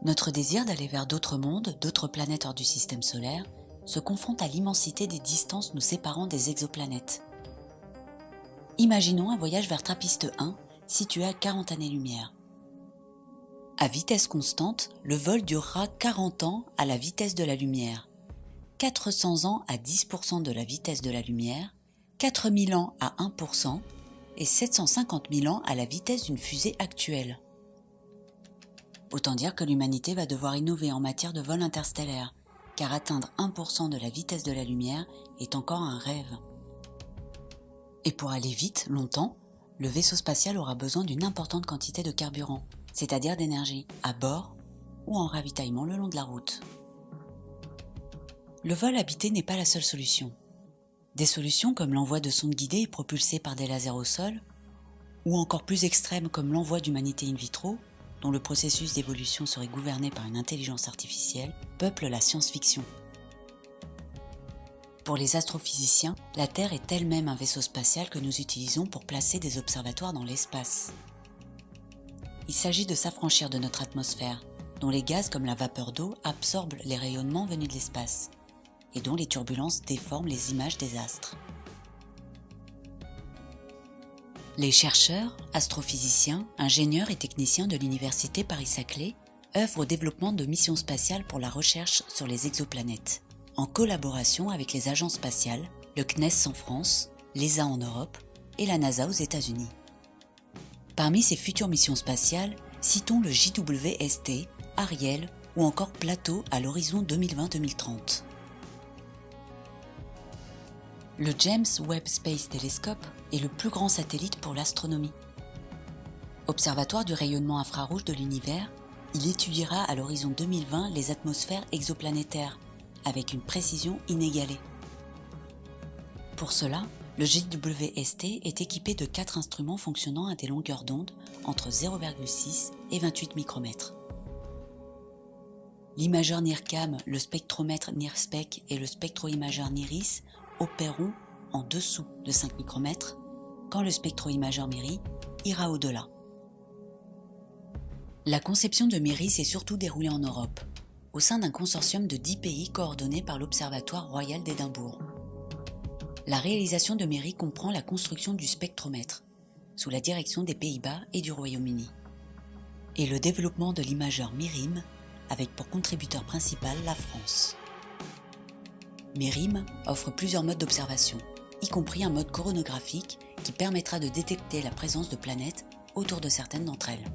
Notre désir d'aller vers d'autres mondes, d'autres planètes hors du système solaire, se confronte à l'immensité des distances nous séparant des exoplanètes. Imaginons un voyage vers Trappiste 1, situé à 40 années-lumière. À vitesse constante, le vol durera 40 ans à la vitesse de la lumière, 400 ans à 10% de la vitesse de la lumière, 4000 ans à 1% et 750 000 ans à la vitesse d'une fusée actuelle. Autant dire que l'humanité va devoir innover en matière de vol interstellaire, car atteindre 1% de la vitesse de la lumière est encore un rêve. Et pour aller vite, longtemps, le vaisseau spatial aura besoin d'une importante quantité de carburant, c'est-à-dire d'énergie, à bord ou en ravitaillement le long de la route. Le vol habité n'est pas la seule solution. Des solutions comme l'envoi de sondes guidées et propulsées par des lasers au sol, ou encore plus extrêmes comme l'envoi d'humanité in vitro, dont le processus d'évolution serait gouverné par une intelligence artificielle, peuplent la science-fiction. Pour les astrophysiciens, la Terre est elle-même un vaisseau spatial que nous utilisons pour placer des observatoires dans l'espace. Il s'agit de s'affranchir de notre atmosphère, dont les gaz comme la vapeur d'eau absorbent les rayonnements venus de l'espace, et dont les turbulences déforment les images des astres. Les chercheurs, astrophysiciens, ingénieurs et techniciens de l'université Paris-Saclay œuvrent au développement de missions spatiales pour la recherche sur les exoplanètes, en collaboration avec les agences spatiales, le CNES en France, l'ESA en Europe et la NASA aux États-Unis. Parmi ces futures missions spatiales, citons le JWST, Ariel ou encore Plato à l'horizon 2020-2030. Le James Webb Space Telescope est le plus grand satellite pour l'astronomie. Observatoire du rayonnement infrarouge de l'univers, il étudiera à l'horizon 2020 les atmosphères exoplanétaires avec une précision inégalée. Pour cela, le JWST est équipé de 4 instruments fonctionnant à des longueurs d'onde entre 0,6 et 28 micromètres. L'imageur NIRCam, le spectromètre NIRSPEC et le spectroimageur NIRIS opéreront en dessous de 5 micromètres, quand le spectroimageur MIRI ira au-delà. La conception de MIRI s'est surtout déroulée en Europe, au sein d'un consortium de 10 pays coordonné par l'Observatoire royal d'Édimbourg. La réalisation de MIRI comprend la construction du spectromètre, sous la direction des Pays-Bas et du Royaume-Uni, et le développement de l'imageur MIRIM, avec pour contributeur principal la France. MIRIM offre plusieurs modes d'observation, y compris un mode coronographique qui permettra de détecter la présence de planètes autour de certaines d'entre elles.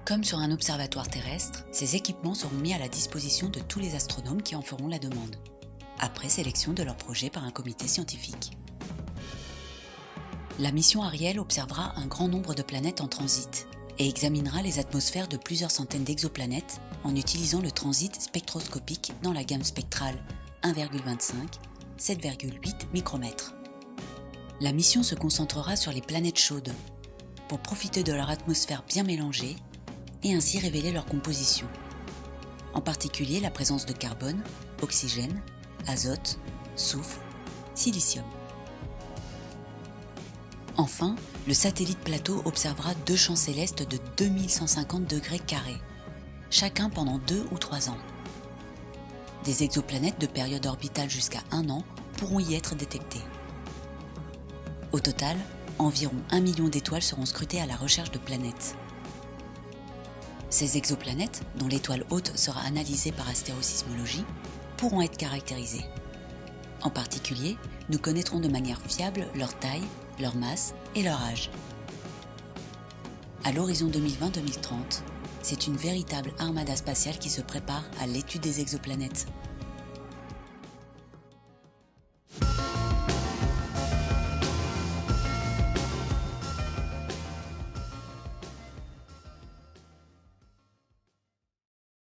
Comme sur un observatoire terrestre, ces équipements seront mis à la disposition de tous les astronomes qui en feront la demande, après sélection de leur projet par un comité scientifique. La mission Ariel observera un grand nombre de planètes en transit et examinera les atmosphères de plusieurs centaines d'exoplanètes en utilisant le transit spectroscopique dans la gamme spectrale 1,25-7,8 micromètres. La mission se concentrera sur les planètes chaudes pour profiter de leur atmosphère bien mélangée et ainsi révéler leur composition, en particulier la présence de carbone, oxygène, azote, soufre, silicium. Enfin, le satellite Plato observera 2 champs célestes de 2150 degrés carrés, chacun pendant 2 ou 3 ans. Des exoplanètes de période orbitale jusqu'à 1 an pourront y être détectées. Au total, environ 1 million d'étoiles seront scrutées à la recherche de planètes. Ces exoplanètes, dont l'étoile hôte sera analysée par astérosismologie, pourront être caractérisées. En particulier, nous connaîtrons de manière fiable leur taille, leur masse et leur âge. À l'horizon 2020-2030, c'est une véritable armada spatiale qui se prépare à l'étude des exoplanètes.